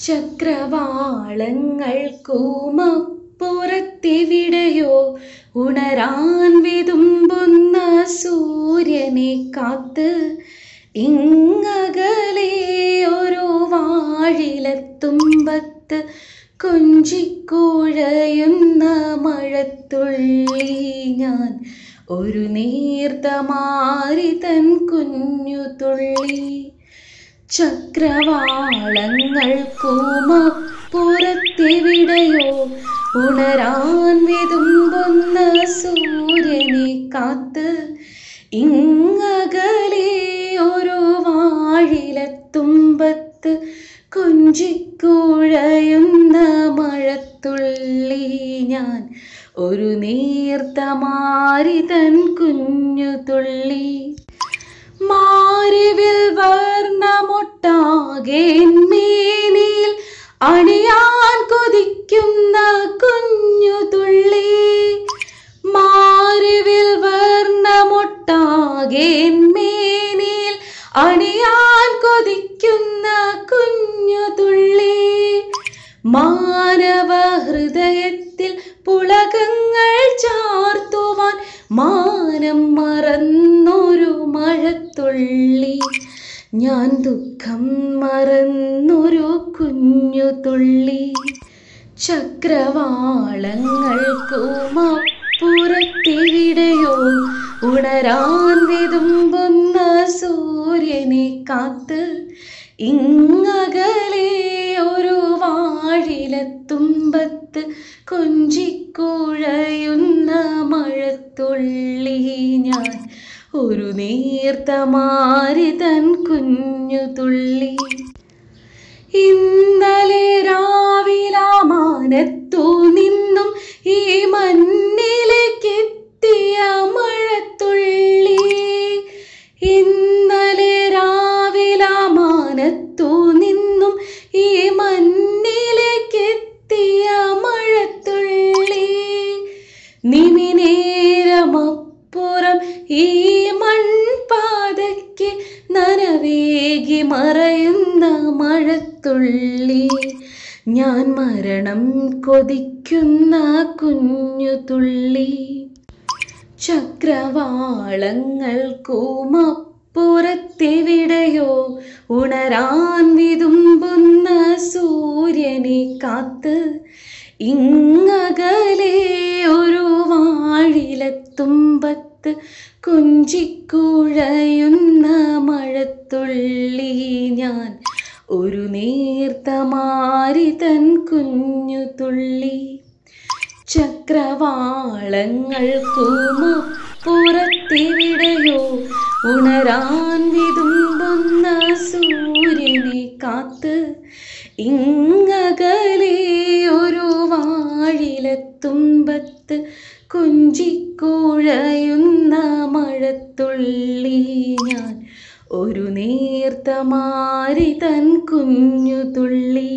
ചക്രവാളങ്ങൾ കൂമപ്പുറത്തെവിടെയോ ഉണരാൻ വിതുമ്പുന്ന സൂര്യനെ കാത്ത് ഇങ്ങകലെ ഒരു വാഴിലത്തുമ്പത്ത് കൊഞ്ചിക്കുഴയുന്ന മഴത്തുള്ളി ഞാൻ ഒരു നീർത്ത മാരിതൻ കുഞ്ഞു തുള്ളി. ചക്രവാളങ്ങൾ കൂമപ്പുറത്തെവിടെയോ ഉണരാൻ വിതുമ്പുന്ന സൂര്യനെ കാത്ത് ഇങ്ങകലെ ഒരു വാഴിലത്തുമ്പത്ത് കൊഞ്ചിക്കുഴയുന്ന മഴത്തുള്ളി ഞാൻ ഒരു നീർത്ത മാരിതൻ കുഞ്ഞു തുള്ളി. മാരിവിൽ വർണ്ണമൊട്ടാകേന്മേനിയിൽ അണിയാൻ കൊതിക്കുന്ന കുഞ്ഞു തുള്ളി. മാരിവിൽ വർണ്ണമൊട്ടാകേന്മേനിയിൽ അണിയാൻ കൊതിക്കുന്ന കുഞ്ഞു തുള്ളി. മാനവ ഹൃദയത്തിൽ പുളകങ്ങൾ ചാർത്തുവാൻ മാനം മറന്നൊരു മഴത്തുള്ളി ഞാൻ ദുഃഖം മറന്നൊരു കുഞ്ഞു തുള്ളി. ചക്രവാളങ്ങൾ കൂമപ്പുറത്തെവിടെയോ ഉണരാൻ വിതുമ്പുന്ന സൂര്യനെ കാത്ത് ഇങ്ങകലെ ഒരു വാഴിലത്തുമ്പത്ത് കൊഞ്ചിക്കുഴയുന്ന മഴത്തുള്ളി ഞാൻ ഒരു നീർത്ത മാരിതൻ കുഞ്ഞു തുള്ളി. ഇന്നലെ രാവിലാമാനത്തു നിന്നും ഈ മണ്ണിലേക്കെത്തിയ മഴത്തുള്ളി. ഇന്നലെ രാവിലാമാനത്തു നിന്നും ഈ മണ്ണിലേക്കെത്തിയ മഴത്തുള്ളി. നിമിനേരമപ്പുറം ഈ മൺപാതയ്ക്ക് നനവേകി മറയുന്ന മഴത്തുള്ളി ഞാൻ മരണം കൊതിക്കുന്ന കുഞ്ഞു തുള്ളി. ചക്രവാളങ്ങൾ കൂമപ്പുറത്തെവിടെയോ ഉണരാൻ വിതുമ്പുന്ന സൂര്യനെ കാത്ത് ഇങ്ങകലെ ഒരു വാഴിലത്തുമ്പത്ത് കൊഞ്ചിക്കുഴയുന്ന മഴത്തുള്ളി ഞാൻ ഒരു നീർത്ത മാരിതൻ കുഞ്ഞു തുള്ളി. ചക്രവാളങ്ങൾ കൂമപ്പുറത്തെവിടെയോ ഉണരാൻ വിതുമ്പുന്ന സൂര്യനെ കാത്ത് ഇങ്ങകലെ ഒരു വാഴിലത്തുമ്പത്ത് കൊഞ്ചിക്കുഴയുന്ന മഴത്തുള്ളി ഞാൻ ഒരു നീർത്ത മാരിതൻ കുഞ്ഞു തുള്ളി.